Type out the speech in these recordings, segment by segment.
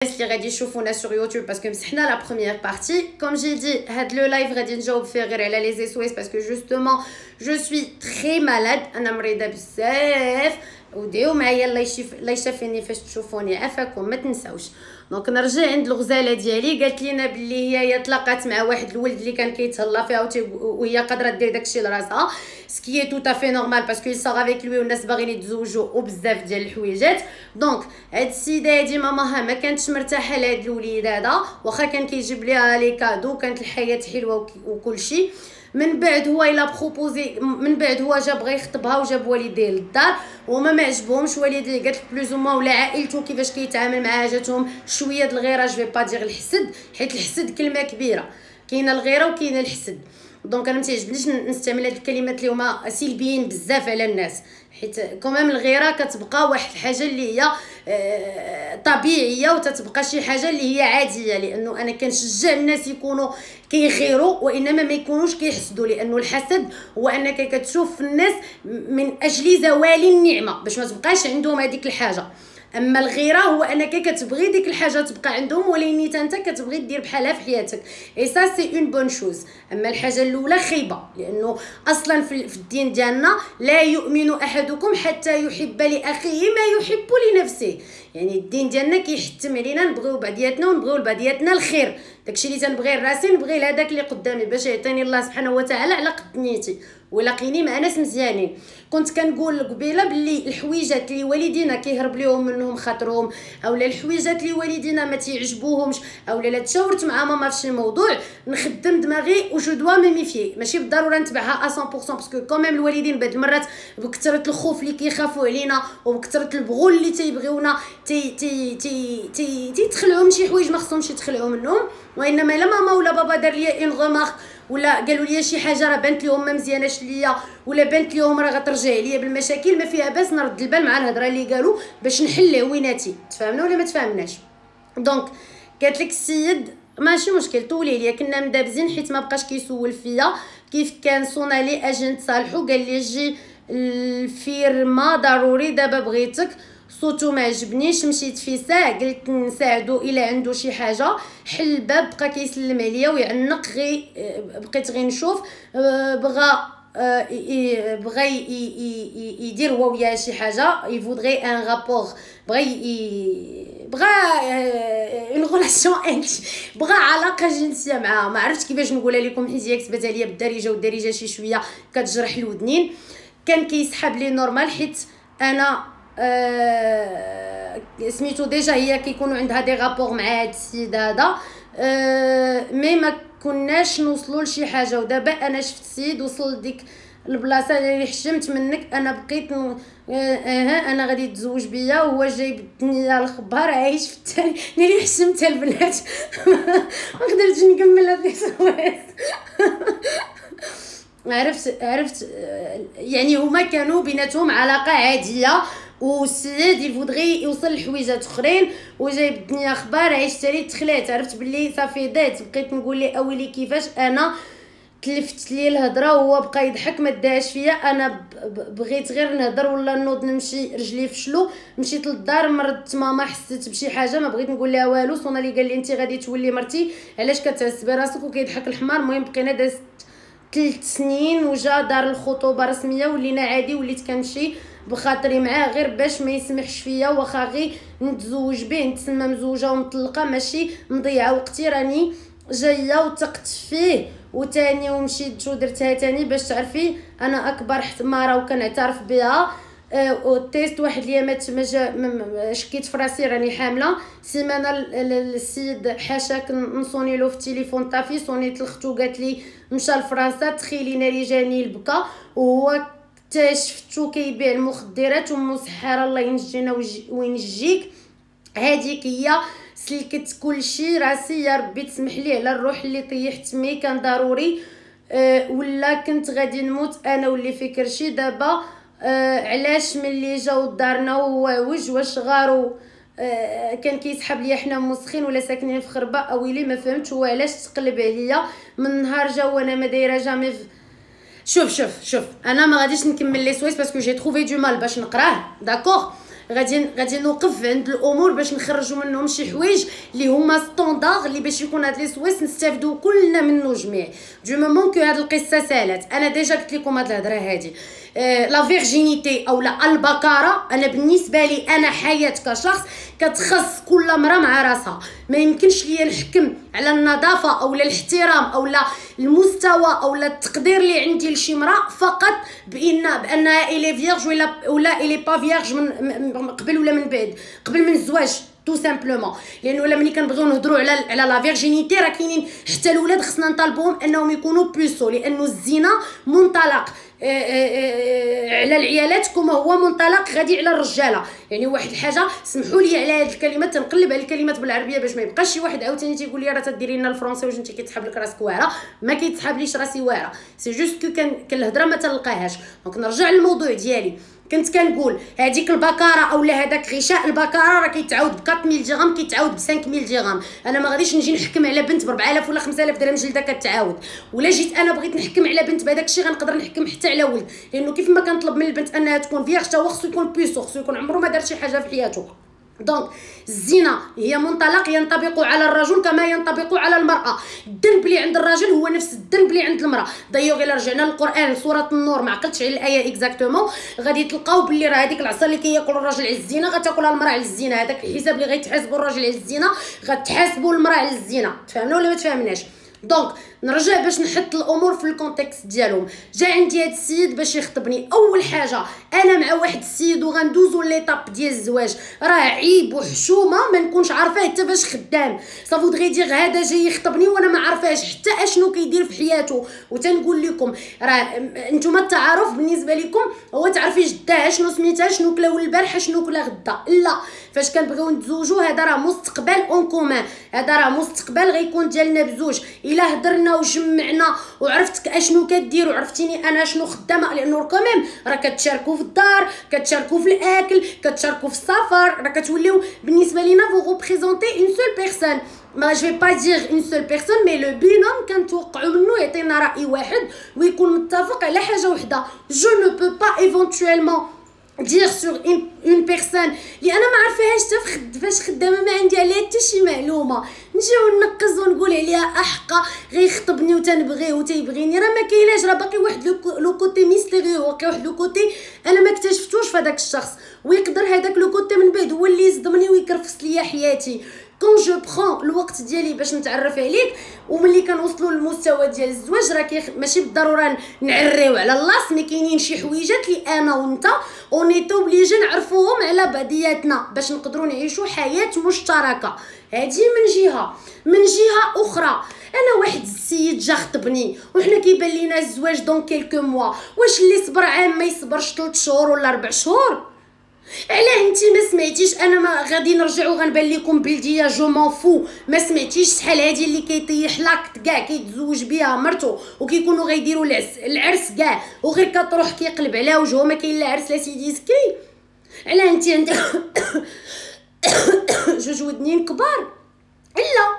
اللي غادي يشوفونا sur YouTube parce que مسحنا la première partie. Comme j'ai dit, هاد le live غادي نجاوب فيه غير على les SOS parce que justement je suis très malade. انا مريضه بزاف وديو معايا الله يشافيني فاش تشوفوني عافاكم ما تنساوش. دونك نرجع عند الغزاله ديالي. قالت لينا باللي هي تلاقات مع واحد الولد اللي كان كيتهلا فيها وهي قادره دير داكشي لراسها سكي تو تافي نورمال باسكو يصار افيك لوي والناس باغيين يتزوجوا وبزاف ديال الحويجات. دونك هاد السيده هادي ماماها ما كانتش مرتاحه لهاد الوليد هذا واخا كان كيجيب ليها لي كادو كانت الحياه حلوه وكلشي. من بعد هو الا بروبوزي من بعد هو جا بغى يخطبها وجاب والديه للدار وما معجبهمش والديه. قالت لك بلوز وما ولا عائلته كيفاش كيتعامل معها جاتهم شويه د الغيره. جو في با دير الحسد حيت الحسد كلمه كبيره. كاينه الغيره وكاينه الحسد. دونك انا ما تعجبنيش نستعمل هاد الكلمات اللي هما سلبيين بزاف على الناس حيت كومام الغيره كتبقى واحد الحاجه اللي هي طبيعيه وتتبقى شي حاجه اللي هي عاديه. لانه انا كنشجع الناس يكونوا كيغيروا وانما ما يكونوش كيحسدوا. لانه الحسد هو انك كتشوف في الناس من اجل زوال النعمه باش ما تبقاش عندهم هذيك الحاجه. اما الغيره هو انك كتبغي ديك الحاجه تبقى عندهم ولكن انت كتبغي دير بحالها في حياتك. اي سا سي اون بون شوز. اما الحاجه الاولى خيبه لانه اصلا في الدين ديالنا لا يؤمن احدكم حتى يحب لاخيه ما يحب لنفسه. يعني الدين ديالنا كيحتم علينا نبغيو بعضياتنا ونبغيو لبعضياتنا الخير. داكشي اللي تنبغي لراسي نبغي لهداك اللي قدامي باش يعطيني الله سبحانه وتعالى على قد نيتي ولاقيني مع ناس مزيانين. كنت كنقول قبيله باللي الحويجات اللي والدينا كيهرب ليهم منهم خاطرهم اولا الحويجات اللي والدينا ما تيعجبوهمش اولا لا تشاورت مع ماما في شي موضوع نخدم دماغي وجو دوا ميميفي ماشي بالضروره نتبعها 100% باسكو كوميم الوالدين بعض المرات بكثره الخوف اللي كيخافوا علينا وبكثره البغول اللي تيبغيونا تيدخلعوا من شي حوايج ما خصهمش يدخلعوا منهم. وانما الا ماما ولا بابا دار لي ان غومارك ولا قالوا لي شي حاجه راه بانت لهم ما مزياناش ليا ولا بانت لهم راه غترجع ليا بالمشاكل ما فيها باس نرد البال مع الهضره اللي قالوا باش نحل عويناتي. تفهمنا ولا ما تفهمناش؟ دونك قالت لك السيد ماشي مشكل طولي ليا كنا مدابزين حيت ما بقاش كيسول فيا كيف كان صونا لي اجنت صالحو قال لي جي الفيرما ضروري دابا بغيتك صوتو ما عجبنيش. مشيت في ساعه قلت نساعدو الا عنده شي حاجه. حل الباب بقى كيسلم عليا ويعنق بقيت غير نشوف بغى يدير هو وياه شي حاجه يفودغي ان رابور بغى اون ريلاسيون بغى علاقه جنسيه معاها. ما عرفتش كيفاش نقولها لكم حيت هي كتبات عليا بالدارجه والدارجه شي شويه كتجرح الودنين. كان كيسحب لي نورمال حيت انا سميتو ديجا هي كيكونوا عندها دي رابور مع هاد السيد هذا مي ما كناش نوصلوا لشي حاجه. ودابا انا شفت السيد وصل ديك البلاصه اللي حشمت منك انا بقيت انا غادي يتزوج بيا وهو جايب الدنيا الخبار عايش في الثاني ناري حشمت البنات ما قدرتش نكمل هاد السويس. عرفت يعني هما كانوا بيناتهم علاقه عاديه والسيد يفودغي يوصل لحويجات اخرين وجايب الدنيا اخبار عشت لي تخلات. عرفت باللي صافي دات بقيت نقول لي اويلي كيفاش انا تلفت لي الهضره وهو بقى يضحك ما داش فيا. انا بغيت غير نهضر ولا نوض نمشي رجلي فشلو. مشيت للدار مرضت ماما حسيت بشي حاجه ما بغيت نقول لها والو. صونا لي قال لي انت غادي تولي مرتي علاش كتعصبي راسك وكيضحك الحمار. المهم بقينا داز 3 سنين وجا دار الخطوبه رسميه ولينا عادي وليت كنمشي بخاطري معاه غير باش ما يسمحش فيا واخا غير نتزوج به نتسمى مزوجه ومطلقه ماشي مضيعه وقتي. راني جايه وثقت فيه وتاني ومشيت شو درتها تاني باش تعرفي انا اكبر حماره وكنعترف بها. والتيست واحد اليامات ما شكيت في راسي راني حامله. سيمانه السيد حاشاك نصوني له في التليفون طافي صونيت لختو قالت لي مشى لفرنسا. تخيلي ناري جاني البكا وهو شفتو كيبيع المخدرات ومسحر الله ينجينا وينجيك. هذيك هي سلكت كلشي راسي يا ربي تسمح لي على الروح اللي طيحت مي كان ضروري ولا كنت غادي نموت انا واللي في كرشي دابا. علاش ملي جاو دارنا وهو عوج واش غارو كان كيسحب ليا حنا مسخين ولا ساكنين في خربه اويلي ما فهمتش هو علاش تقلب عليا من نهار جا وانا ما دايره جامي. شوف انا ما غاديش نكمل لي سويس باسكو جي تروفي دو مال باش نقراه داكوغ. غادي نوقف عند الامور باش نخرجوا منهم شي حوايج اللي هما ستاندار اللي باش يكون هاد لي سويس نستافدوا كلنا منه جميع. دو مومون كو هاد القصه سالات. انا ديجا قلت لكم هاد الهضره هادي لا فيرجينيتي او لا البكاره، انا بالنسبه لي انا حياه كشخص كتخص كل امراه مع راسها. ما يمكنش ليا نحكم على النظافه او الاحترام او لا المستوى او لا التقدير اللي عندي لشي امراه فقط بانها الي فيرج ولا الي با فيرج من قبل ولا من بعد، قبل من الزواج تو سامبلومون. لانه الا ملي كنبغيو نهضروا على لا فيرجينيتي راه كاينين حتى الاولاد خصنا نطالبوهم انهم يكونوا بوسو، لانه الزنا منطلق على العيالات كما هو منطلق غادي على الرجاله. يعني واحد الحاجه سمحوا لي على هذه الكلمات، تنقلب على الكلمات بالعربيه باش ما يبقاش شي واحد عاوتاني تيقول لي راه تديري لنا الفرنسي واش انت كيتسحب لك راسك واعره. ما كيتسحبليش راسي واعره، سي جوست كو كان الهضره ما تلقاهاش. دونك نرجع للموضوع ديالي. كنت كنقول هذيك البكاره اولا هذاك غشاء البكاره راه كيتعاود ب 4000 درهم، كيتعاود ب 5000 درهم. انا ما غاديش نجي نحكم على بنت ب 4000 ولا 5000 درهم جلده كتعاود. ولا جيت انا بغيت نحكم على بنت بهذاك الشيء غنقدر نحكم حتى على ولد، لانه كيف ما كنطلب من البنت انها تكون فيغ حتى هو خصو يكون بيسو، خصو يكون عمره ما دار شي حاجه في حياته. دونك الزنا هي منطلق ينطبق على الرجل كما ينطبق على المراه. الذنب اللي عند الرجل هو نفس الذنب اللي عند المراه. ضيو غير رجعنا للقران سوره النور، ما عقلتش على الايه اكزاكتومون، غادي تلقاو باللي راه هذيك العصا اللي كياكل الراجل على الزنا غتاكلها المراه على الزنا. هذاك الحساب اللي غيتحاسبوا الراجل على الزنا غتحاسبوا المراه على الزنا. تفهمنا ولا ما تفهمناش؟ دونك نرجع باش نحط الامور في الكونتكست ديالهم. جا عندي هاد السيد باش يخطبني. اول حاجه انا مع واحد السيد وغندوزو ليطاب ديال الزواج، راه عيب وحشومه ما نكونش عارفاه حتى باش خدام. صافودغي دير هذا جاي يخطبني وانا ما عارفاش حتى اشنو كيدير في حياته. وتنقول لكم راه نتوما التعارف بالنسبه لكم هو تعرفي جدها شنو سميتها، شنو كلا البارحه، شنو كلا غدا. لا، فاش كنبغيو نتزوجوا هذا راه مستقبل اون كومان، هذا راه مستقبل غيكون ديالنا بزوج. الا هضرنا وجمعنا وعرفتك اشنو كدير وعرفتيني انا شنو خدامه، لانه كوميم راه كتشاركوا في الدار، كتشاركوا في الاكل، كتشاركوا في السفر، راه كتوليو بالنسبه لينا فو ريبريزونتي اون سول بيرسون. ما جو با دير اون سول بيرسون مي لو بينوم كنتوقعوا منه يعطينا راي واحد ويكون متفق على حاجه وحده. جو نو بو با ايفونتويلمون دير سور اون بيرسون اللي انا ما عارفاهاش حتى فاش خدامه، ما عندي عليها حتى شي معلومه، نجيو ننقز ونقول عليها احقا غيخطبني وتنبغيه وتيبغيني. راه ما كايناش، راه باقي واحد لو كوتي ميستيريو، باقي واحد لو كوتي انا ما اكتشفتوش في هذاك الشخص، ويقدر هذاك لو كوتي من بعد هو اللي يصدمني ويكرفس ليا حياتي. كون جو برون الوقت ديالي باش نتعرف عليك، وملي كنوصلوا للمستوى ديال الزواج راه ماشي بالضروره نعريو على اللاص، مي كاينين شي حويجات اللي انا وانت اوني اوبليجي نعرفوهم على بعضياتنا باش نقدروا نعيشوا حياه مشتركه. هذه من جهه اخرى انا واحد السيد جا خطبني وحنا كيبان لينا الزواج دون كيلكو موا، واش اللي صبر عام ما يصبرش 3 شهور ولا 4 شهور؟ علاه انت ما سمعتيش؟ انا ما غادي نرجعوا غنبان لكم بلديه جو مون فو. ما سمعتيش شحال هادي اللي كيطيح لاكت كاع كيتزوج بها مرتو وكيكونوا غيديروا العرس كاع وغير كتروح كيقلب على وجهه ما كاين لا عرس لا سيدي سكري. علاه انت عندك جوج ودنين كبار؟ لا،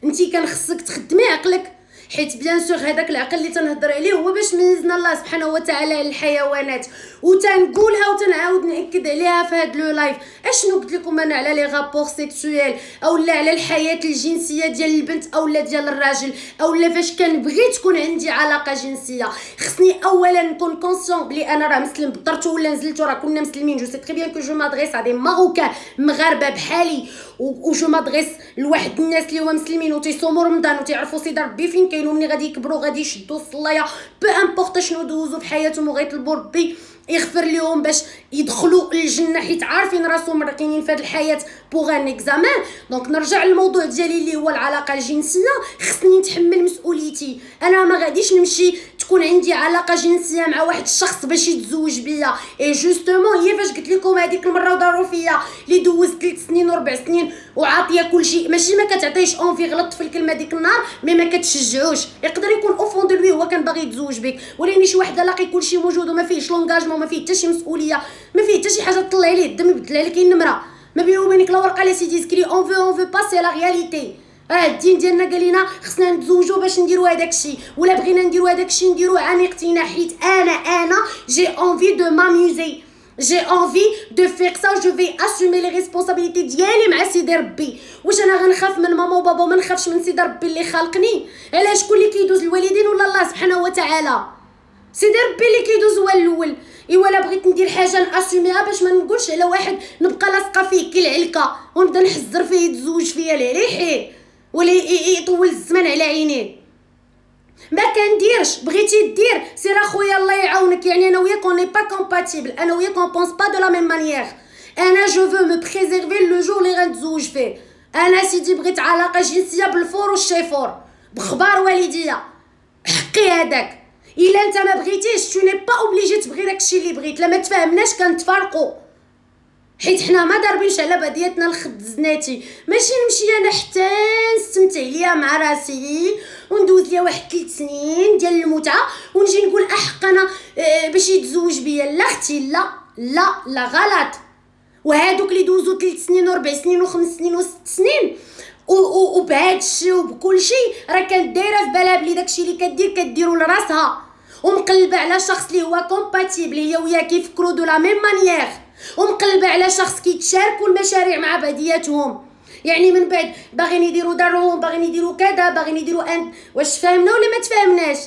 انت كان خصك تخدمي عقلك، حيت بيان سور هذاك العقل اللي تنهضر عليه هو باش ميزنا الله سبحانه وتعالى على الحيوانات. وتنقولها وتنعاود ناكد عليها في هذا لو لايف. اشنو قلت لكم انا على لي رابور سيكسويل اولا على الحياه الجنسيه ديال البنت اولا ديال الراجل اولا فاش كنبغي تكون عندي علاقه جنسيه خصني اولا نكون كونسيون بلي انا راه مسلم بالضرت ولا نزلت راه كنا مسلمين. جو سي تري بيان كو جو مادريس ا دي ماروكان مغاربه بحالي وجو مادريس لواحد الناس اللي هما مسلمين وتيصوموا رمضان وتيعرفوا سيدي ربي فين كاينوا، ملي غادي يكبروا غادي يشدوا الصلايه بو امبورط شنو دوزوا في حياتهم وغيطلبوا ربي يغفر لهم باش يدخلوا الجنه، حيت عارفين راسهم راكينين في هذه الحياه بوغ ان اكزامان. دونك نرجع للموضوع ديالي اللي هو العلاقه الجنسيه. خصني نتحمل مسؤوليتي، انا ما غاديش نمشي تكون عندي علاقه جنسيه مع واحد الشخص باش يتزوج بيا. اي جوستومون هي فاش قلت لكم هذيك المره وداروا فيا اللي دوزت 3 سنين و4 سنين وعاطيه كلشي، ماشي ما كتعطيش اونفي، غلطت في الكلمه ديك النهار، مي ما كتشجعوش. يقدر يكون اوفون دو لوي هو كان باغي يتزوج بك، ولكن شي واحد لاقي كلشي موجود وما فيهش لونغاجمون، ما فيه حتى شي مسؤوليه، ما فيه حتى شي حاجه تطلع عليه الدم يبدلها لك النمره، ما بينه وبينك لا ورقه لا سيدي سكري اون فو باسي لا رياليتي. الدين ديالنا قال لنا خصنا نتزوجوا باش نديروا هذاك الشيء، ولا بغينا نديروا هذاك الشيء نديروه عن اقتناع، حيت انا جي اونفي دو ماميوزي. j'ai envie de faire ça, je vais assumer les responsabilités ديالي مع سيدي ربي. واش انا غنخاف من ماما وبابا وما نخافش من سيدي ربي اللي خلقني؟ علاش شكون اللي كيدوز الوالدين ولا الله سبحانه وتعالى؟ سيدي ربي اللي كيدوز هو الاول. ايوا لا بغيت ندير حاجه ناسوميها باش ما نقولش على واحد نبقى لاصقه فيه كي العلكه ونبدا نحزر فيه يتزوج فيا لريحي ولا يطول الزمان على عينيه. ما كنديرش. بغيتي دير سير اخويا الله يعاونك. يعني انا وياك اون ني با كومباتيبل، انا وياك اون بونس با دو لا ميم مانيير. انا جو فو مو بريزيرفي لو جور اللي غنتزوج فيه. انا سيدي بغيت علاقه جنسيه بالفور والشيفور بخبار والديا، حقي هذاك. الا انت ما بغيتيش تو ني با اوبليجي تبغي داكشي اللي بغيت. لا ما تفاهمناش كنتفارقوا، حيت حنا ما ضاربينش على بعضياتنا الخد زناتي. ماشي نمشي انا حتى نستمتع ليا مع راسي وندوز ليا واحد 3 سنين ديال المتعه ونجي نقول احق انا باش يتزوج بيا. لا اختي، لا لا لا، غلط. وهادوك اللي دوزو 3 سنين و4 سنين و5 سنين و6 سنين وبهادشي وبكلشي راه كانت دايره في بالها بلي داكشي اللي كديرو لراسها ومقلبه على شخص اللي هو كومباتيبل هي وياه كيفكروا دو لا ميم مانيير، ومقلبه على شخص كيتشاركوا المشاريع مع بعضياتهم. يعني من بعد باغيين يديروا دارهم، باغيين يديروا كذا، باغيين يديروا واش فهمنا ولا ما تفهمناش؟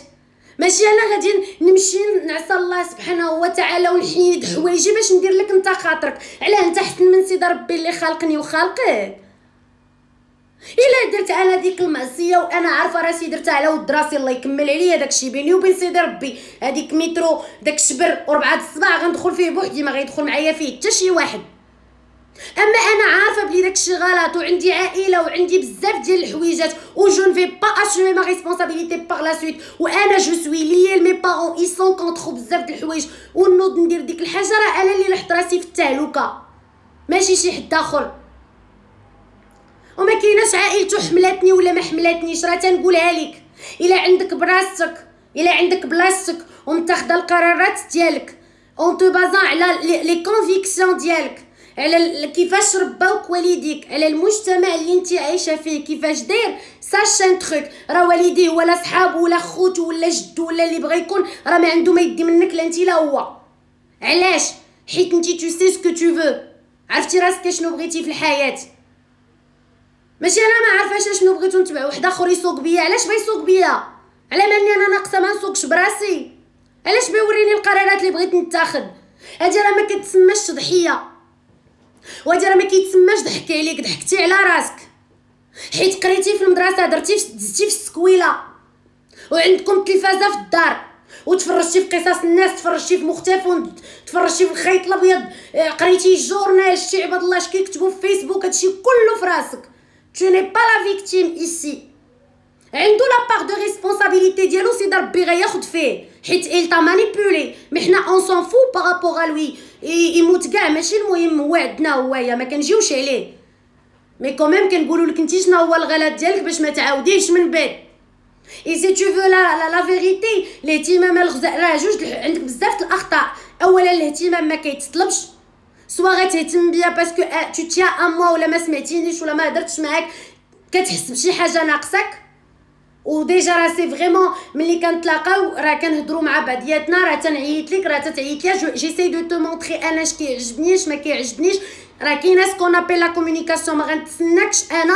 ماشي انا غادي نمشي نعصى الله سبحانه وتعالى ونحيد حوايجي باش ندير لك انت خاطرك. علاه انت احسن من سيدي ربي اللي خلقني وخالقك؟ الا درت انا ديك المعصيه وانا عارفه راسي درتها على ود راسي الله يكمل عليا داكشي بيني وبين سيدي ربي. هذيك مترو داك الشبر وربعه الصباع غندخل فيه بوحدي، ما غيدخل معايا فيه حتى شي واحد. اما انا عارفه بلي داكشي غلط وعندي عائله وعندي بزاف ديال الحويجات و جو نفي با اسومي ما ريسبونسابيلتي باغ لا سويت. وانا جو سوي ليال مي بارون اي سون كونطخو بزاف د الحوايج ونوض ندير ديك الحاجه. راه انا اللي لحت راسي في التهلكه ماشي شي حد اخر. وما كايناش عائلته حملاتني ولا ما حملاتنيش. راه تنقولها لك، الا عندك براسك، الا عندك بلاصتك ومتاخده القرارات ديالك اون تو بازان على لي كونفيكسيون ديالك، على كيفاش رباوك والديك، على المجتمع اللي انت عايشه فيه كيفاش داير، ساشان تخيك راه والديه ولا صحابو ولا خوتو ولا جدو ولا اللي بغا يكون راه ما عنده ما يدي منك لا انت لا هو. علاش؟ حيت انت تو سي سكو تو فو، عرفتي راسك شنو بغيتي في الحياه. ماشي انا ما عارفاش شنو بغيتو نتبع واحد اخر يسوق بيا. علاش بيسوق بيا؟ على ماني انا ناقصه ما نسوقش براسي؟ علاش بيوريني القرارات اللي بغيت نتاخذ؟ هادي راه ما كتسماش تضحيه، وهادي راه ما كيتسماش ضحكي عليك، ضحكتي على راسك. حيت قريتي في المدرسه، دزتي في السكويله وعندكم تلفازه في الدار وتفرجتي في قصص الناس، تفرجتي في مختفون، تفرجتي في الخيط الابيض، قريتي الجورنال، شتي عباد الله اش كيكتبوا في فيسبوك، هادشي كله في راسك. Tu n'es pas la victime ici. عنده لا باغ دو ريسبونسابيلتي ديالو سيدي ربي غياخد فيه، حيت il t'a manipulé. مي حنا اون سون فو بارابور ا لوي، يموت كاع ماشي المهم، هو عندنا هويا ما كنجيوش عليه. مي كوميم كنقولوا لك انت شنو هو الغلط ديالك باش ما تعاوديش من بعد. اي سي تو فو لا فيريتي، الاهتمام راه جوج عندك بزاف الاخطاء. اولا الاهتمام ما كيتطلبش، سوا غتهتم بيا باسكو تو تيا ان موا ولا ما سمعتينيش ولا ما درتش معاك، كتحس بشي حاجه ناقصك. وديجا راه سي فريمون ملي كنتلاقاو راه كنهضروا مع بعضياتنا، راه تنعيط لك راه تتعيط ليا، جيساي دو تو مونطري انا اش كيعجبني اش ما كيعجبنيش. راه كاينه سكون ابيل لا كومونيكاسيون، ما غنتسناكش انا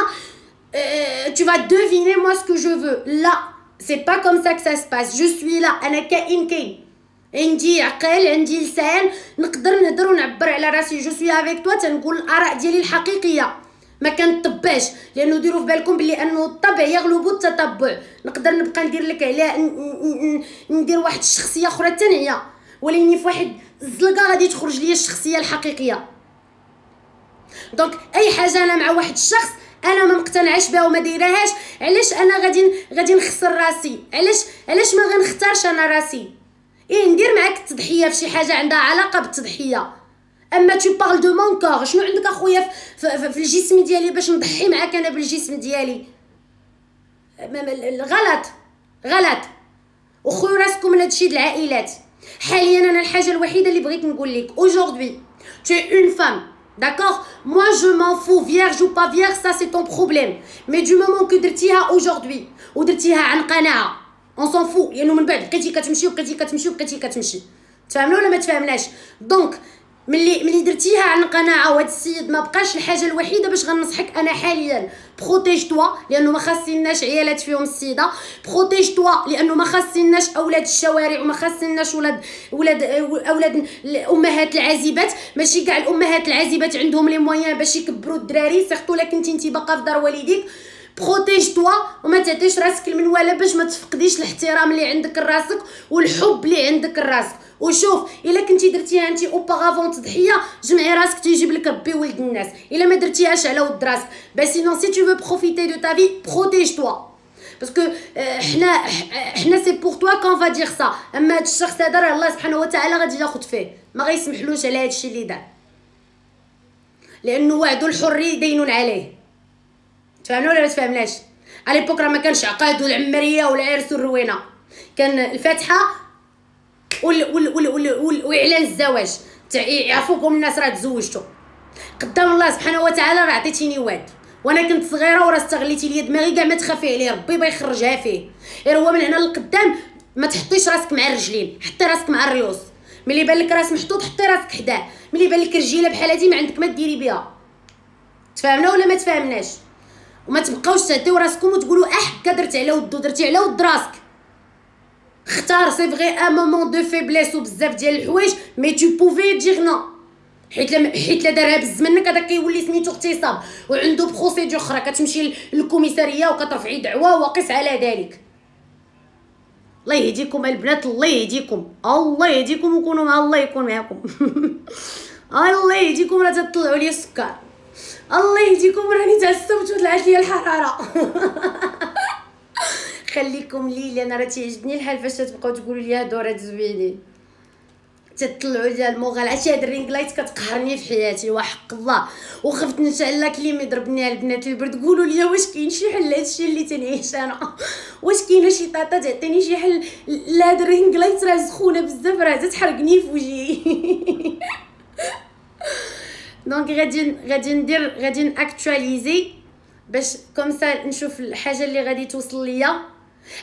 tu vas deviner moi ce que je veux. لا c'est pas comme ça que ça se passe. je suis là، انا كاين عندي عقل، عندي لسان، نقدر نهضر ونعبر على راسي. جو سوي افيك توا تنقول الاراء ديالي الحقيقيه، ما كنطبعش، لانه ديروا في بالكم بلي انه الطبع يغلب التتبع. نقدر نبقى ندير لك على ندير واحد الشخصيه اخرى تانية، ولكن في واحد الزلقه غادي تخرج ليا الشخصيه الحقيقيه. دونك اي حاجه انا مع واحد الشخص انا ما مقتنعش بها وما دايرهاش، علاش انا غادي نخسر راسي؟ علاش ما غنختارش انا راسي؟ ندير معاك التضحيه في شي حاجه عندها علاقه بالتضحيه. اما تو بارل دو مون كور، شنو عندك اخويا في الجسم ديالي باش نضحي معاك انا بالجسم ديالي؟ غلط. وخويا راسكم من هادشي د العائلات. حاليا انا الحاجه الوحيده اللي بغيت نقول لك aujourd'hui tu es une femme. D'accord, moi je m'en fous, vierge ou pas vierge, ça c'est ton problème. Mais du moment que درتيها aujourd'hui ودرتيها عن قناعه on s'en fout، لانه من بعد بقيتي كتمشي تفهمنا ولا ما تفهمناش؟ دونك ملي درتيها عن قناعه وهذا السيد ما بقاش الحاجه الوحيده باش غنصحك انا حاليا بروتيج توا لانه ما خاصيناش عيالات فيهم السيده، بروتيج توا لانه ما خاصيناش اولاد الشوارع وما خاصيناش اولاد الامهات العازبات. ماشي كاع الامهات العازبات عندهم لي مويان باش يكبروا الدراري، سيرتو لا كنتي انت باقا في دار والديك. بروتيج توا وما تعطيش راسك المنواله باش ما تفقديش الاحترام اللي عندك لراسك والحب اللي عندك لراسك. وشوف الا كنتي درتيها انت اوبارافون تضحيه جمعي راسك تيجيب لك ربي ولد الناس، الا ما درتيهاش على ود راسك. بس سينون سي تو فو بروفيتي دو تا في بروتيج توا باسكو حنا سي بور توا كون فا دير سا. اما هاد الشخص هذا راه الله سبحانه وتعالى غادي ياخذ فيه، ما غيسمحلوش على هاد الشيء اللي دار لانه وعد الحري دين عليه. تفهمنا ولا ما تفهمناش؟ على ليبوك راه ما كانش عقاد والعمريه والعرس والروينه، كان الفاتحه واعلان الزواج يعرفوكم الناس راه تزوجتوا قدام الله سبحانه وتعالى. راه عطيتيني وعد وانا كنت صغيره وراه استغليتي لي دماغي كاع ما تخافي عليه ربي بيخرجها فيه. غير هو من هنا للقدام ما تحطيش راسك مع الرجلين، حطي راسك مع الريوس. ملي بان لك راس محطوط حطي راسك حداه، ملي بان لك رجيله بحال هادي ما عندك ما ديري بها. تفهمنا ولا ما تفهمناش؟ وما تبقاوش تعطيو راسكم وتقولوا هكا درتي على ودو درتي على ود راسك. اختار سي فغي ان مومون دو فيبليس وبزاف ديال الحوايج مي تو بوفي دير نو، حيت لا دارها بز منك هذا كيولي سميتو اغتصاب وعنده بروسيدور اخرى كتمشي للكوميساريه وكترفعي دعوه وقس على ذلك. الله يهديكم البنات، الله يهديكم، الله يهديكم وكونوا مع الله يكون معكم. الله يهديكم راه تطلعوا لي السكر، الله يهديكم راني تعصبت وطلعت لي الحراره. خليكم لي انا راه تيعجبني الحال فاش تبقاو تقولوا لي هادو راه زوينين تطلعوا لي المغال. عرفتي هاد الرينغ لايت كتقهرني في حياتي وحق الله، وخفت نشعل كليم يضربني على البنات البرد. قولوا لي واش كاين شي حل لهادشي اللي تنعيش انا؟ واش كاينه شي طاطا تعطيني شي حل لهاد الرينغ لايت؟ راه سخونه بزاف راه تحرقني في وجهي. دونك غادي ناكtualiser باش كومسا نشوف الحاجه اللي غادي توصل ليا.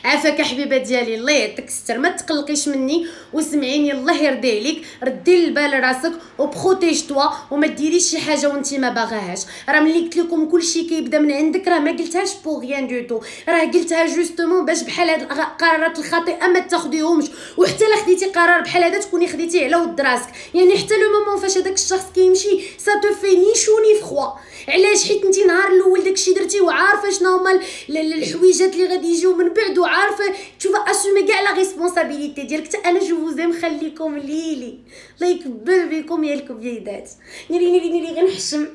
عافاك حبيبه ديالي، الله يعطيك الستر، ما تقلقيش مني وسمعيني الله يرضي عليك. ردي البال راسك وبروتيج توا وما ديريش شي حاجه وانت ما باغاهاش. راه ملي قلت لكم كلشي كيبدا من عندك راه ما قلتهاش بو غيان دو تو، راه قلتها جوستومون باش بحال هاد القرارات الخاطئه ما تاخديهمش. وحتى لا خديتي قرار بحال هذا تكوني خديتيه على ود راسك. يعني حتى لو مومون فاش هذاك الشخص كيمشي سا تو في ني شوني فخوا. علاش؟ حيت انت نهار الاول داكشي درتي وعارفه شنو هما الحويجات اللي غادي يجيو من بعد وعارفه تشوف اسومي كاع لا ريسبونسابيلتي ديالك. حتى انا جو فوزيم خليكم ليلي الله يكبر بكم يا الكبيدات. نيري غنحشم.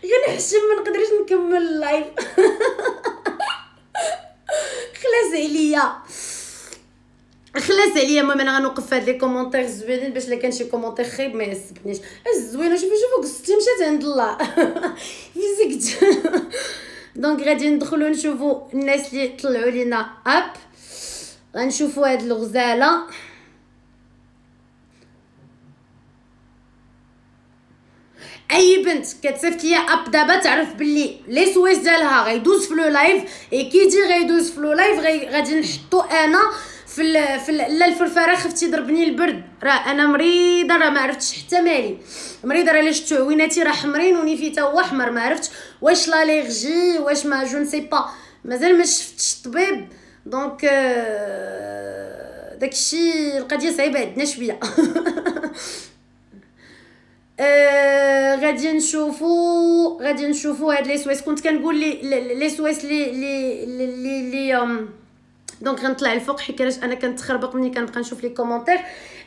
غنحشم ما نقدرش نكمل اللايف. خلاص عليا المهم انا غنوقف في هاد لي كومونتير زوينين باش لا كان شي كومونتير خايب ما يعصبنيش. الزوينه شوفوا قصتي مشات عند الله. فيزيكت. دونك غادي ندخلوا نشوفوا الناس اللي طلعوا لينا اب. غنشوفوا هاد الغزاله. اي بنت كتصيفط ليا اب دابا تعرف باللي لي سويس ديالها غيدوز في لو لايف. اي كي يجي غيدوز في لو لايف غادي نحطو انا في لا الفرفره. خفتي ضربني البرد، راه انا مريضه، راه ما عرفتش حتى مالي مريضه. راه الا شفتو عويناتي راه حمرين ونيفيتا هو احمر. ما عرفتش واش لاليرجي واش ما جو نسي با، مازال ما شفتش الطبيب. دونك داكشي القضيه صعيبه عندنا شويه. غادي نشوفوا هاد لي سويس. كنت كنقول لي سويس لي دونك غنطلع الفوق حيت انا كنتخربق ملي كنبقى نشوف لي كومونتير.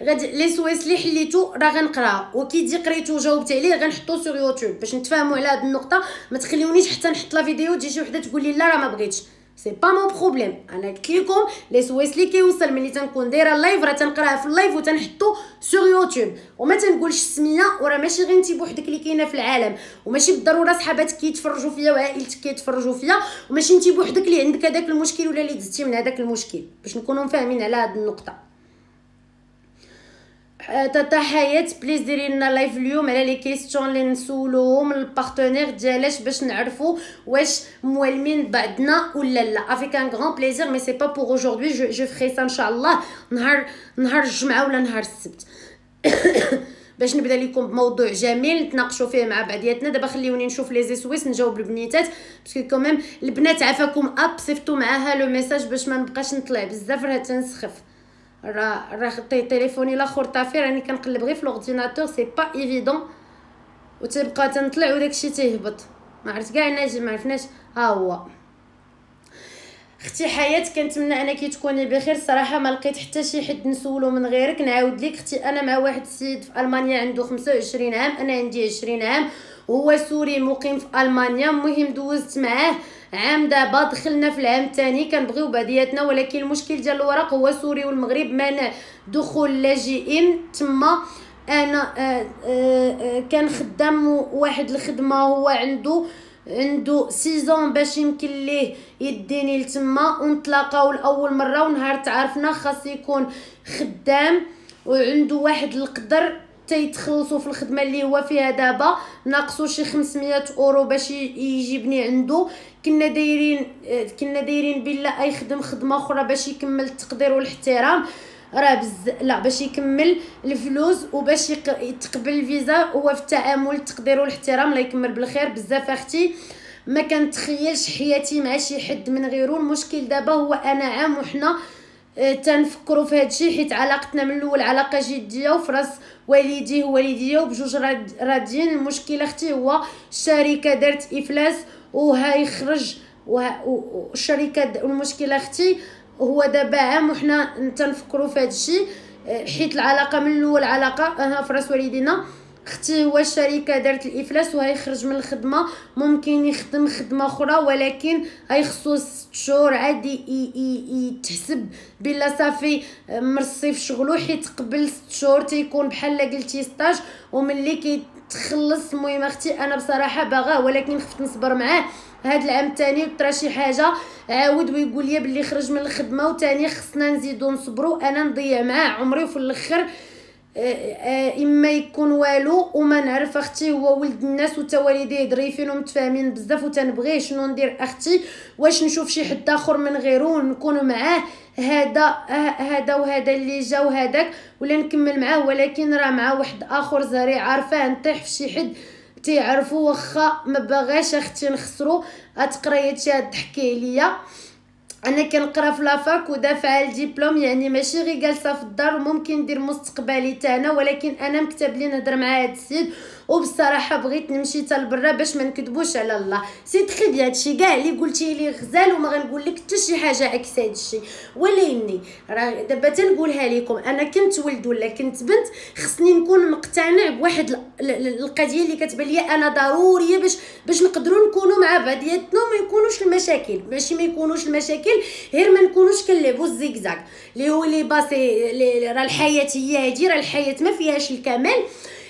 غادي لي سويس اللي حليتو راه غنقرا وكي تجي قريتو وجاوبت عليه غنحطو سور يوتيوب باش نتفاهموا على هاد النقطه. ما تخليونيش حتى نحط لا فيديو تجي شي وحده تقول لي لا راه ما بغيتش. سي با مون بروبليم. انا قلت لكم لي سويس اللي كيوصل ملي تنكون دايره اللايف راه تنقراها في اللايف وتنحطو سور يوتيوب وما تنقولش السميه. وراه ماشي غير انت بوحدك اللي كاينه في العالم وماشي بالضروره صحاباتك كيتفرجوا فيا وعائلتك كيتفرجوا فيا وماشي انت بوحدك اللي عندك هذاك المشكل ولا اللي دزتي من هذاك المشكل باش نكونوا فاهمين على هذه النقطه. تاتا حياة بليز ديري لنا لايف اليوم على لي كيسيون اللي نسولوهم البارتنير ديالاش باش نعرفوا واش موالمين بعضنا ولا لا. افيك ان غران بليزير مي سي با بور اوجوردي. جو فري سا ان شاء الله نهار الجمعه ولا نهار السبت. باش نبدا لكم بموضوع جميل نتناقشوا فيه مع بعضياتنا. دابا خليوني نشوف لي زيسويس نجاوب البنيتات باسكو كوميم البنات عافاكم اب صيفطوا معاها لو ميساج باش ما نبقاش نطلع بزاف راه تنسخف. راه تليفوني الاخر طافي راني كنقلب غير في الاورديناتور سي با ايفيدون وتبقى تنطلع وداكشي تيهبط. ما عرفت كاع ناجي ما عرفناش. ها هو اختي حياه كنتمنى انك تكوني بخير. صراحه ما لقيت حتى شي حد نسولو من غيرك. نعاود لك اختي انا مع واحد السيد في المانيا عنده 25 عام انا عندي 20 عام وهو سوري مقيم في المانيا. المهم دوزت معاه عام دابا دخلنا في العام الثاني كنبغيو بعضياتنا ولكن المشكل ديال الورق هو سوري والمغرب مانع دخول اللاجئين تما. انا كان خدام واحد الخدمه هو عنده 6 باش يمكن ليه يديني لتما ونتلاقاو لاول مره ونهار تعرفنا خاص يكون خدام وعنده واحد القدر تيتخلصوا في الخدمه اللي هو فيها دابا ناقصو شي 500 اورو باش يجيبني عنده. كنا دايرين بالله يخدم خدمه اخرى باش يكمل التقدير والاحترام راه لا باش يكمل الفلوس وباش يتقبل الفيزا. هو في التعامل التقدير والاحترام الله يكمل بالخير بزاف اختي. ما كنتخيلش حياتي مع شي حد من غيره. المشكل دابا هو انا عام وحنا تنفكروا في هادشي حيت علاقتنا من الاول علاقه جديه وفي راس والديه ووالديه وبجوج راضيين. المشكل اختي هو الشركه دارت افلاس وهاي خرج والشركه المشكله اختي هو دابا عام وحنا تنفكروا في هادشي حيت العلاقه من الاول علاقه في راس والدينا اختي. هو الشركه دارت الافلاس وهي خرج من الخدمه ممكن يخدم خدمه اخرى ولكن هيخصو 6 شهور عادي يتحسب بلا صافي مرصي في شغلو حيت قبل 6 شهور تيكون بحال قلتي ستاج وملي كيتخلص. المهم اختي انا بصراحه باغاه ولكن خفت نصبر معاه هاد العام الثاني طرا شي حاجه عاود ويقول لي بلي خرج من الخدمه وثاني خصنا نزيدو نصبروا انا نضيع معاه عمري وفي الاخر اما يكون والو. وما نعرف اختي هو ولد الناس وتواليديه ظريفين ومتفاهمين بزاف وتنبغيه. شنو ندير اختي؟ واش نشوف شي حد اخر من غيره ونكون معاه هذا وهذا اللي جا وهذاك ولا نكمل معاه ولكن راه مع واحد اخر زهري عارفاه نطيح في شي حد تعرفوا واخا ما باغاش اختي نخسرو. اتقرايتي تحكي ليا انا كنقرا في لافاك ودافعه الدبلوم يعني ماشي غير جالسه في الدار وممكن ندير مستقبلي تانا ولكن انا مكتب لي نهضر مع هاد السيد وبصراحه بغيت نمشي حتى لبرا باش ما نكذبوش على الله. سي تري بيان هادشي كاع اللي قلتي لي غزال وما غنقول لك حتى شي حاجه عكس هادشي ولكن راه دابا تنقولها لكم انا كنت ولد ولا كنت بنت خصني نكون مقتنع بواحد القضيه اللي كتبان لي انا ضروريه باش نقدروا نكونوا مع بعضياتنا وما يكونوش المشاكل. ماشي ما يكونوش المشاكل غير ما نكونوش كنلعبوا الزيكزاك اللي هو لي باسي. راه الحياه هي هادي راه الحياه ما فيهاش الكمال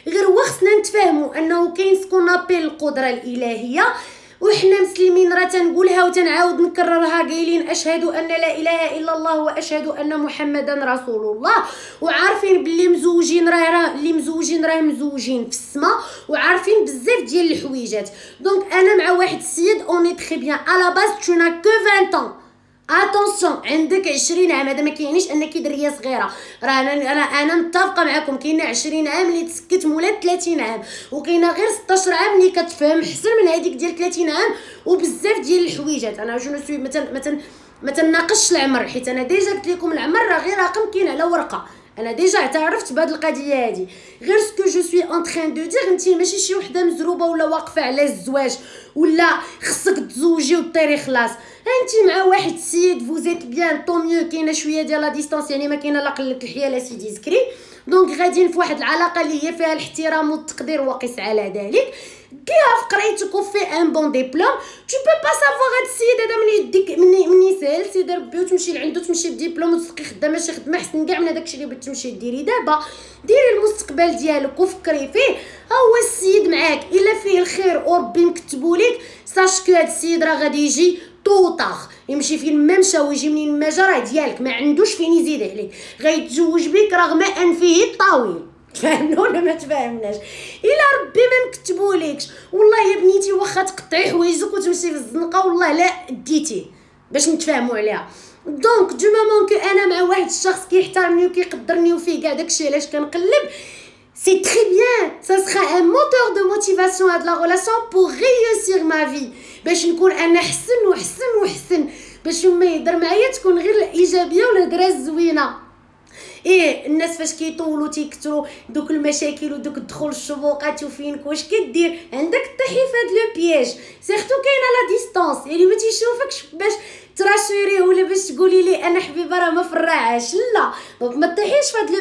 غير هو خصنا نتفاهموا انه كاين سكون ابيل القدره الالهيه وحنا مسلمين راه تنقولها وتنعاود نكررها قايلين اشهد ان لا اله الا الله واشهد ان محمدا رسول الله وعارفين باللي مزوجين راه اللي مزوجين راه مزوجين في السماء وعارفين بزاف ديال الحويجات. دونك انا مع واحد السيد اوني تري بيان على باس تو نا كو 20 ans. اتونسيون عندك 20 عام هذا ما كاينيش انك دريه صغيره. راه انا متفقه معكم كاينه 20 عام اللي تسكت مولات 30 عام وكاينه غير 16 عام اللي كتفهم حسن من هذيك ديال 30 عام وبزاف ديال الحويجات. انا جو نسوي ما تناقشش العمر حيت انا ديجا قلت لكم العمر راه غير رقم كاين على ورقه. انا ديجا اعترفت بهاد القضيه هادي غير سكو جو سوي ان ترين دو دير انتي ماشي شي وحده مزروبه ولا واقفه على الزواج ولا خصك تزوجي وطيري خلاص. انتي مع واحد السيد فوزيت بيان طون ميو كاينه شويه ديال لا ديستانس يعني ما كاينه لا قله الحياه لا سي ديسكري. دونك غاديين في واحد العلاقه اللي هي فيها الاحترام والتقدير وقيس على ذلك. كيف قريتك وفي ان بون ديبلوم تو بو با سافوار هاد السيد هذا من يديك مني ساهل سيدي ربي وتمشي لعندو تمشي بديبلوم وتسقي خدامه شي خدمه حسن كاع من هداكشي اللي بغيتي تمشي ديري دابا. ديري المستقبل ديالك وفكري فيه. ها هو السيد معاك الا فيه الخير وربي مكتبو ليك ساش كو هاد السيد راه غادي يجي طوطاخ يمشي فين ما مشى ويجي منين ما جا راه ديالك ما عندوش فين يزيد عليك غيتزوج بك رغم انفه الطويل. تفهمنا ولا ما تفهمناش؟ الا ربي ما مكتبوليكش والله يا بنيتي واخا تقطعي حوايجك وتمشي في الزنقه والله لا ديتيه باش نتفاهموا عليها. دونك دو مومون كو انا مع واحد الشخص كيحترمني وكيقدرني وفيه كاع داكشي علاش كنقلب c'est très bien, ça sera un moteur de motivation à de la relation pour réussir ma vie. باش نكون انا حسن وحسن وحسن، باش ما يهضر معايا تكون غير الايجابيه ولا الهضره الزوينه. ايه الناس فاش كيطولوا تيكثروا دوك المشاكل ودوك الدخول الشبوقات وفينك واش كدير، عندك طيحي فهاد لو بياج، سيرتو كاينه لا ديستانس، يعني ما تيشوفكش باش تراشوريه ولا باش تقولي لي انا حبيبه راه ما فرعاش، لا دونك ما تطيحيش فهاد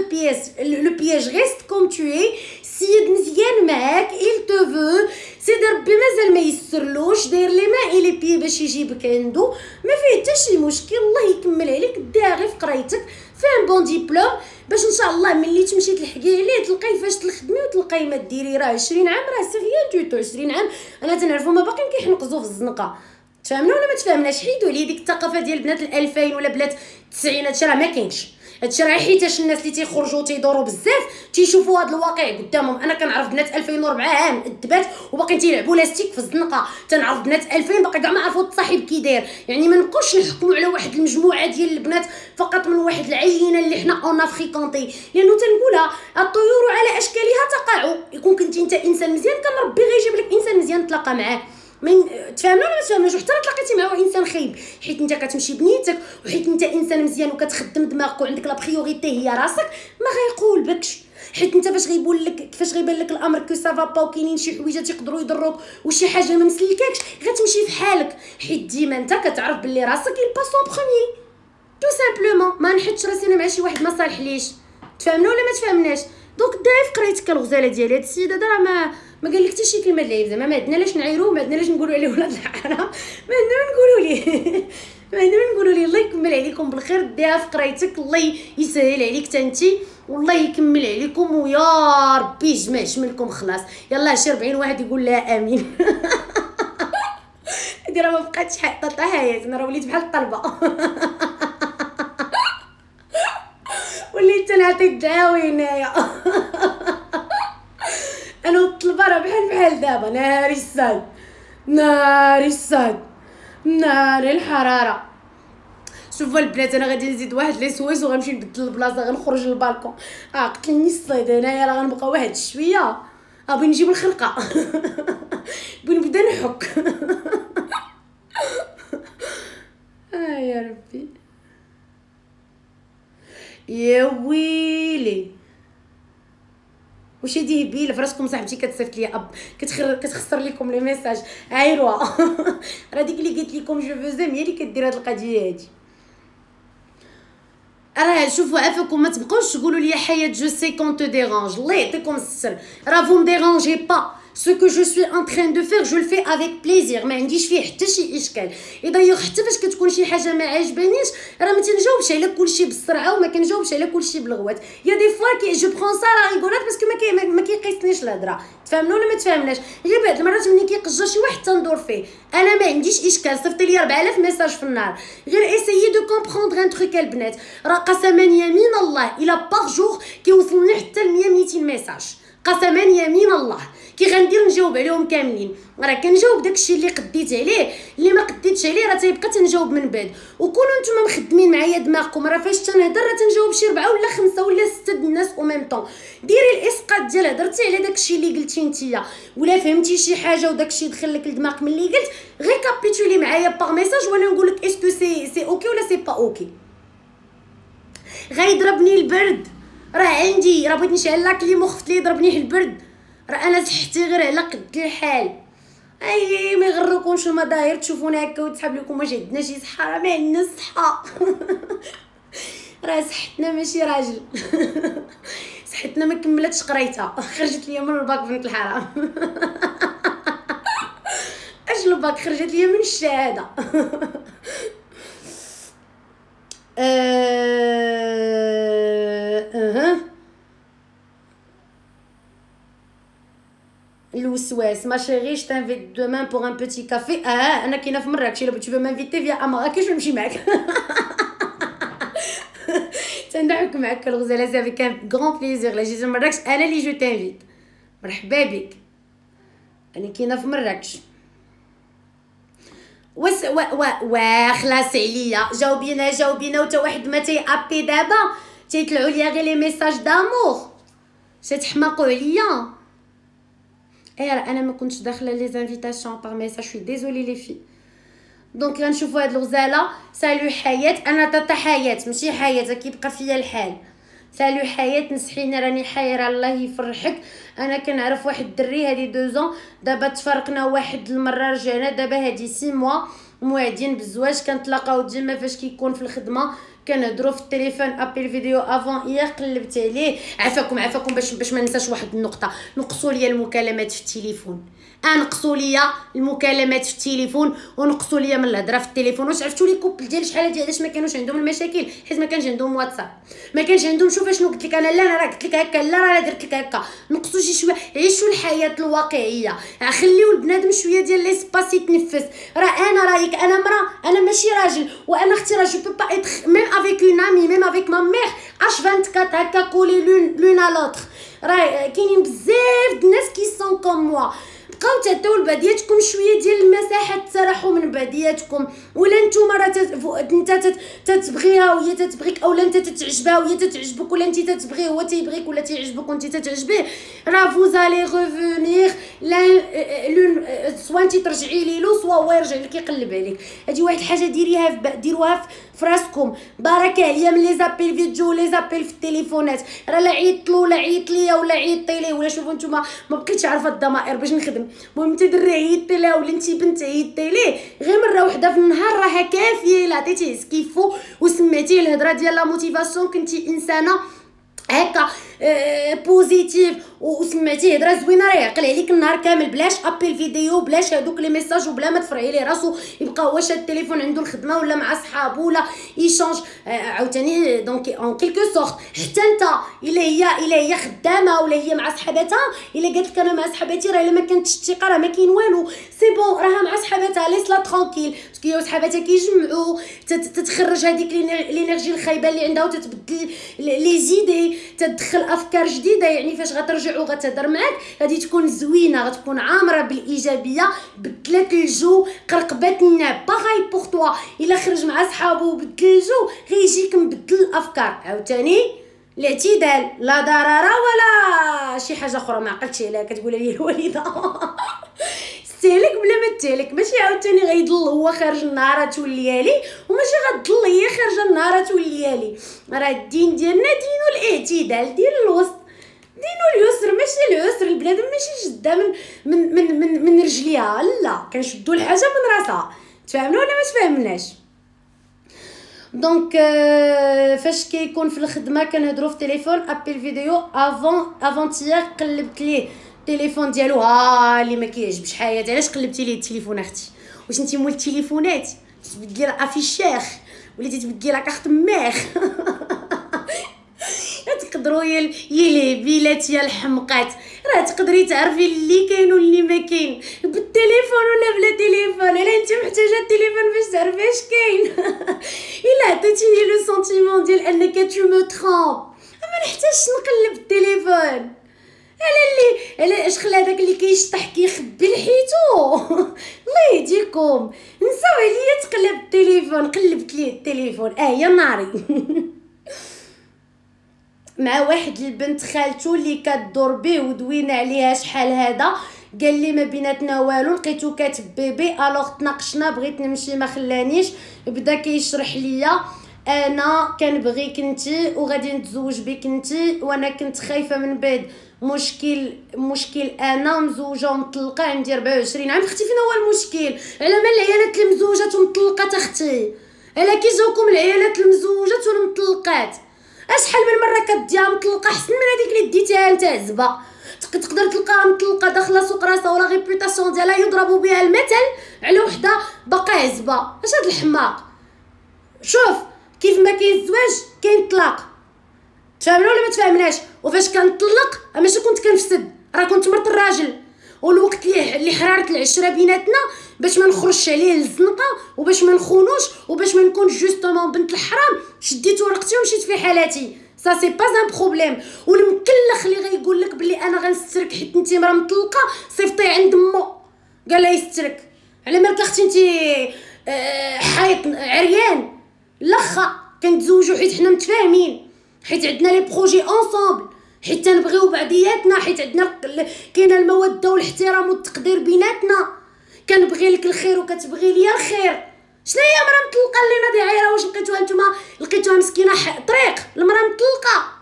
لو بياج ريست كوم تو اي. سيد مزيان معاك il te veut، سيدي ربي مازال ما يسرلوش، داير لي ما لي بي باش يجيبك عنده، ما فيه حتى شي مشكل، الله يكمل عليك، ديها غير في قرايتك فين بون ديبلوم باش ان شاء الله ملي تمشي تلحقي عليه تلقاي فاش تخدمي وتلقاي ما ديري. راه 20 عام راه سي ريان دو تو، 20 عام انا تنعرفو ما باقيين كيحنقزوا في الزنقه، تفهمنا ولا ما تفهمناش؟ حيدوا لي ديك الثقافه ديال بنات 2000 ولا بنات 90، هادشي راه ما كاينش، هادشي راه حيتاش الناس اللي تيخرجوا تيدوروا بزاف تيشوفوا هذا الواقع قدامهم. انا كنعرف بنات 2004 عام ادبات وباقيين تيلعبوا لاستيك في الزنقه، تنعرف بنات 2000 باقي كاع ما عرفوا الصاحب كي داير. يعني ما نبقاوش نحكموا على واحد المجموعه ديال البنات فقط من واحد العينه اللي حنا اون فريكونتي، لانه تنقولها الطيور على اشكالها تقع. يكون كنتي انت انسان مزيان كان ربي غيجيب لك انسان مزيان تلاقى معاه، من تفهمنا ولا ما تفهمناش؟ وحتى تلاقيتي معاه انسان خايب حيت انت كتمشي بنيتك وحيت انت انسان مزيان وكتخدم دماغك وعندك لا بريوريتي هي راسك، ما غيقول بكش. حيت انت فاش غيبان لك كيفاش غيبان لك الامر كو سافا با وكاينين شي حويجات يقدروا يضروك وشي حاجه ما مسلكاكش، غتمشي في حالك حيت ديما انت كتعرف باللي راسك il passe en premier تو سامبلومون. ما نحطش راسي مع شي واحد ما صالحليش، تفهمنا ولا ما تفهمناش؟ دونك داير في قرايتك الغزاله ديال هاد السيد هذا راه ما قال لك حتى شي كلمه العيب، زعما ما عندنا لاش نعايروه، ما عندنا لاش نقولوا عليه ولاد الحرام، ما عندنا نقولوا ليه ما عندنا نقولوا ليه. الله يكمل عليكم بالخير، ديها في قرايتك، الله يسهل عليك تانتي، والله يكمل عليكم ويا ربي يجمع شملكم خلاص. يلا شي 40 واحد يقول لها امين. هادي راه ما بقاتش حاطه حياه، انا راه وليت بحال الطلبه. وليت تنعطي الدعاوي هنايا. انا الطلبه راه بحال دابا، ناري الصاد ناري الصاد ناري الحراره. شوفوا البنات انا غادي نزيد واحد لي سويس وغنمشي نبدل البلاصه، غنخرج للبالكون. قتلني الصيد هنايا، راه غنبقى واحد شويه بغي نجيب الخرقه. بغي نبدا نحك. يا ربي يا ويلي واش هادي هبيله فراسكم صاحبتي كتصيفط لي كتخسر لكم لي ميساج عيروا. راه ديك اللي قلت لكم جو فوزيم هي اللي كدير هاد القضيه هادي. راه شوفوا عافاكم ما تبقاوش تقولوا لي حياه جو سي كون تو ديرانج، الله يعطيكم الستر. راه فو مديرانجي با، ce que je suis en train de faire je le fais avec plaisir، ما عنديش فيه حتى شي اشكال. اذا حتى فاش كتكون شي حاجه ما عجبانيش راه ما تنجاوبش على كلشي بالسرعه وما كنجاوبش على كلشي بالغوات. يا دي فوا كي جو برون سا لا ريغولات باسكو ما كيقيسنيش الهضره، تفهمنا ولا ما تفهمناش؟ غير بعض المرات ملي كيقجر شي واحد تندور فيه، انا ما عنديش اشكال. صيفط لي 4000 ميساج في النهار، غير اسيي دو كومبروندر ان تروك البنات. راه قسما يمين الله الا باغ جور كيوصلني حتى ل 100 ميساج، قسما يمين الله كي غندير نجاوب عليهم كاملين. راه كنجاوب داكشي اللي قديت عليه، اللي ما قديتش عليه راه تيبقى تنجاوب من بعد. وكونوا نتوما مخدمين معايا دماغكم، راه فاش تنهضر راه تنجاوب شي 4 ولا 5 ولا 6 د الناس او ميم طون. ديري الاسقاط ديال هضرتي على داكشي اللي قلتي نتيا ولا فهمتي شي حاجه وداكشي دخل لك لدماغك ملي قلت، غير كابيتولي معايا باغ ميساج وانا نقول لك اسكو سي اوكي ولا سي با اوكي. غيضربني البرد راه عندي، راه بغيت نشعل لاك لي مخفت لي ضربني البرد، راه انا صحتي غير على قد الحال. اي ما يغركمش المظاهر تشوفونا هكا وتسحب لكم واش عندنا شي صحه، راه ما عندنا صحه. راه صحتنا ماشي راجل. صحتنا ما كملتش قرايتها، خرجت ليا من الباك بنت الحرام. اش الباك خرجت ليا من الشهاده. الوسواس ما chérie je t'invite demain pour un petit café. انا كاينه في مراكش، الا بغيتي m'inviter via مراكش نمشي معاك. تنضحك معاك الغزاله سي افيك ان غران بليزير. لا جيتي مراكش انا اللي جو تانفيت، مرحبا بك. انا كاينه في مراكش. خلاص عليا جاوبينا وتا واحد ما تي ابي دابا تيطلعوا ليا غير لي ميساج دامور. تتحماقوا عليا. انا ما كنتش داخله لي زانفيتاسيون باغ ميساج، شوي ديزولي لي في. دونك غنشوفوا هاد الغزاله. سالو حياه، انا تاتا حياه ماشي حياه، كيبقى فيا الحال. سالو حياه، نصحيني راني حيره، الله يفرحك. انا كنعرف واحد الدري هادي 2 دابا تفرقنا واحد المره، رجعنا دابا هادي 6 موا موعدين بالزواج. كنتلاقاو ديما فاش كيكون في الخدمه، كنهضروا في التليفون ابل فيديو افون ايا قلبت عليه. عفاكم باش ما ننساش واحد النقطه، نقصوا لي المكالمات في التليفون. نقصوا لي المكالمات في التليفون ونقصوا لي من الهضره في التليفون. واش عرفتوا لي كوبل ديال شحال هادي علاش ما كانوش عندهم المشاكل؟ حيت ما كانش عندهم واتساب، ما كانش عندهم. شوف شنو قلت لك انا، لا انا راه قلت لك هكا، لا راه درت لك هكا. نقصوا شي شويه، عيشوا الحياه الواقعيه، خليو البنادم شويه ديال ليسباس يتنفس. راه انا رايك انا مرا، انا ماشي راجل، وانا اختي راه جو بو با اتر ميم افيك اون امي، ميم افيك ما مير اش 24 هكا كولي لون ا لوتر. راه كاينين بزاف د الناس كي سون كوم موا. بقاو تعطيو لبعضياتكم شويه ديال المساحه، تسرحوا من بعضياتكم. ولا نتوما راه انت تتبغيها وهي تتبغيك، اولا انت تتعجبها وهي تتعجبك، ولا انت تتبغيه هو تيبغيك، ولا تيعجبك وانت تتعجبيه. راه فوزالي ريفونير لا سوا انت ترجعي ليه سوا هو يرجع لك يقلب عليك. هادي واحد الحاجه ديروها في راسكم. بارك عليا من لي زابيل فيديو لي زابيل في التليفونات. راه لا عيطلو ولا عيط ليا ولا عيطي ليه، ولا شوفوا نتوما ما بقيتش عارفه الضمائر باش نخدم. المهم انت دري عيطي لها ولا انت بنت عيطي ليه، غير مره وحده في النهار راه كافيه. الا عطيتيه سكيفو وسمعتيه الهضره ديال لا موتيفاسيون، كنتي انسانه هكا بوزيتيف وسمعتيه هضره زوينه، راه يعقل عليك النهار كامل بلاش ابل فيديو، بلاش هذوك لي ميساج، وبلا ما تفرعي ليه راسو يبقى هو شاد التليفون عنده الخدمه ولا مع صحابو ولا يشانج عاوتاني. دونك اون كيلكو سورت حتى انت الا هي خدامه ولا هي مع صحاباتها، الا قالت لك انا مع صحاباتي، راه الا ما كانتش الثقه راه ما كاين والو. سي بون راها مع صحاباتها ليس لا ترانكيل، باسكو هي وصحاباتها كيجمعوا، تتخرج هذيك لينيرجي الخايبه اللي عندها وتتبدل لي زيدي، تدخل افكار جديده. يعني فاش غترجع وغتهضر معاك غادي تكون زوينه، غتكون عامره بالايجابيه، بدلات الجو، قرقبات الناب. باغاي بوغ توا الا خرج مع صحابو وبدل الجو غيجيك مبدل الافكار. عاوتاني الاعتدال، لا ضرر ولا شي حاجه اخرى ما عقلتش عليها كتقول لي الوالده. استهلك بلا ما تهلك، ماشي عاوتاني غيضل هو خارج النهار تولي لي، وماشي غتضل هي خارجه النهار تولي لي. راه الدين ديالنا دين الاعتدال، دين الوسط، دين اليسر ماشي العسر. البنادم ماشي جده من رجليها، لا كنشدوا الحاجه من راسها. تفهمنا ولا ما تفهمناش؟ دونك فاش كيكون في الخدمه كنهضروا في التليفون ابل فيديو. افونتيير قلبت ليه التليفون ديالو، اللي ما كيعجبش حياتي. علاش قلبتي ليه التليفون اختي؟ واش انت مول التليفونات تبدلي لا افيشير وليتي تبدلي لا كارت مير؟ تقدروا يا البيلات يا الحمقات، راه تقدري تعرفي اللي كاين واللي ما كاين بالتليفون ولا بلا تليفون. الا انت محتاجه التليفون باش تعرفي اش كاين. الا عطيتيني لو سونتيمون ديال انك تو مو ترامب، ما نحتاجش نقلب التليفون. على اش خلى داك اللي كيشطح كيخبي لحيتو. الله يهديكم، نساو عليا تقلب التليفون. قلبت ليه التليفون هي ناري. مع واحد البنت خالته اللي كدور به ودوينا عليها شحال هذا، قال لي ما بيناتنا والو، لقيتو كاتب بيبي. الوغ تناقشنا، بغيت نمشي ما خلانيش، بدا كيشرح ليا انا كنبغيك انتي وغادي نتزوج بك انتي، وانا كنت خايفه من بعد مشكل انا مزوجه ومطلقه عندي 24 عام. اختي فين هو المشكل؟ على ما العيالات المزوجات ومطلقات اختي، على كي جاوكم العيالات المزوجات والمطلقات؟ شحال من مره كديها مطلقه احسن من هذيك اللي ديتيها انت عزبه. تقدر تلقاها مطلقه داخله سوق راسها ولا ريبوتاسيون ديالها يضربوا بها المثل على وحده باقا عزبه. اش هاد الحماق؟ شوف كيف ما كاين الزواج كاين الطلاق، تفهمنا ولا ما تفهمناش؟ وفاش كنطلق ماشي كنت كنفسد، راه كنت مرت الراجل، والوقت اللي حراره العشره بيناتنا باش ما نخرجش عليه للزنقه وباش ما نخونوش وباش ما نكون جوستومون بنت الحرام، شديت ورقتي ومشيت في حالاتي. سا سي با ان بروبليم. والمكلخ اللي غيقول لك بلي انا غنسترك حيت انت مرا مطلقه، صيفطيه عند مو قال لها يسترك. على مالك اختي انت حيط عريان؟ لاخا كنتزوجوا حيت حنا متفاهمين، حيت عندنا لي بروجي اونصومبل، حيت تنبغيو بعضياتنا، حيت عندنا كاينه الموده والاحترام والتقدير بيناتنا. كنبغي لك الخير وكتبغي ليا الخير. شنو هي مرا مطلقه اللي ناضي عايره؟ واش لقيتوها نتوما؟ لقيتوها مسكينه طريق المرا مطلقه؟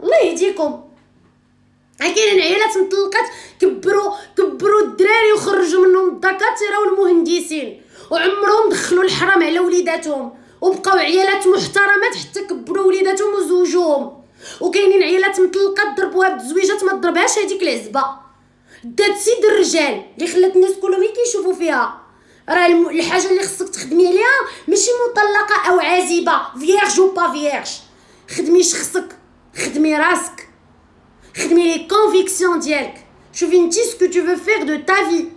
الله يهديكم. كاينين عيالات مطلقات كبروا الدراري وخرجوا منهم الدكاتره والمهندسين وعمرهم دخلوا الحرام على وليداتهم، وبقاو عيالات محترمات حتى كبروا وليداتهم وزوجوهم. وكاينين عيالات مطلقات ضربوها بتزويجات ما ضربهاش هذيك العزبه، دات سيد الرجال اللي خلات الناس كلهم كيشوفوا فيها. راه الحاجه اللي خصك تخدمي عليها ماشي مطلقه او عازبه، فيرج و با فيرج. خدمي شخصك، خدمي راسك، خدمي لي كونفيكسيون ديالك. شوفي انتي سكو تو فو فير دو تا في.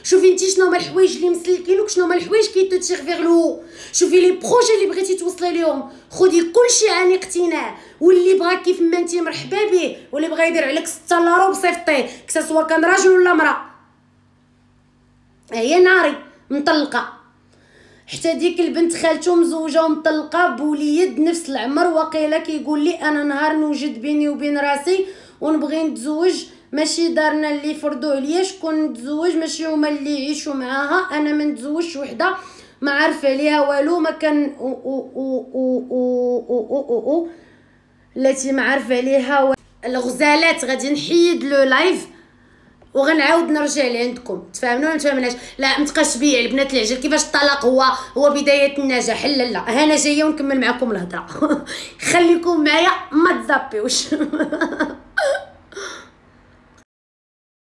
شوفي انتي شنو هما الحوايج اللي مسلكينك وشنو هما الحوايج كي تتيغ لو. شوفي لي بروجي اللي بغيتي توصلي ليهم، خدي كلشي عن اقتناع. واللي بغا كيف ما انتي مرحبا به، واللي بغا يدير عليك 6 لارو بصيفطيه كسوا كان راجل ولا مرا. هي ناري مطلقه، حتى ديك البنت خالته مزوجه ومطلقه بوليد نفس العمر. وقيله كيقول لي انا نهار نوجد بيني وبين راسي ونبغي نتزوج، ماشي دارنا اللي فرضوا عليا شكون نتزوج، ماشي هما اللي يعيشوا معاها. انا ما نتزوجش وحده ما عارفه ليها والو، ما كان التي ما عارفه ليها الغزالات. غادي نحيد لو لايف وغنعاود نرجع لعندكم. تفهمنا ولا متفهمناش؟ لا متبقاش بيع البنات العجل. كيفاش الطلاق هو بدايه النجاح؟ لا لا، انا جايه ونكمل معكم الهضره. خليكم معايا ما تزابيوش.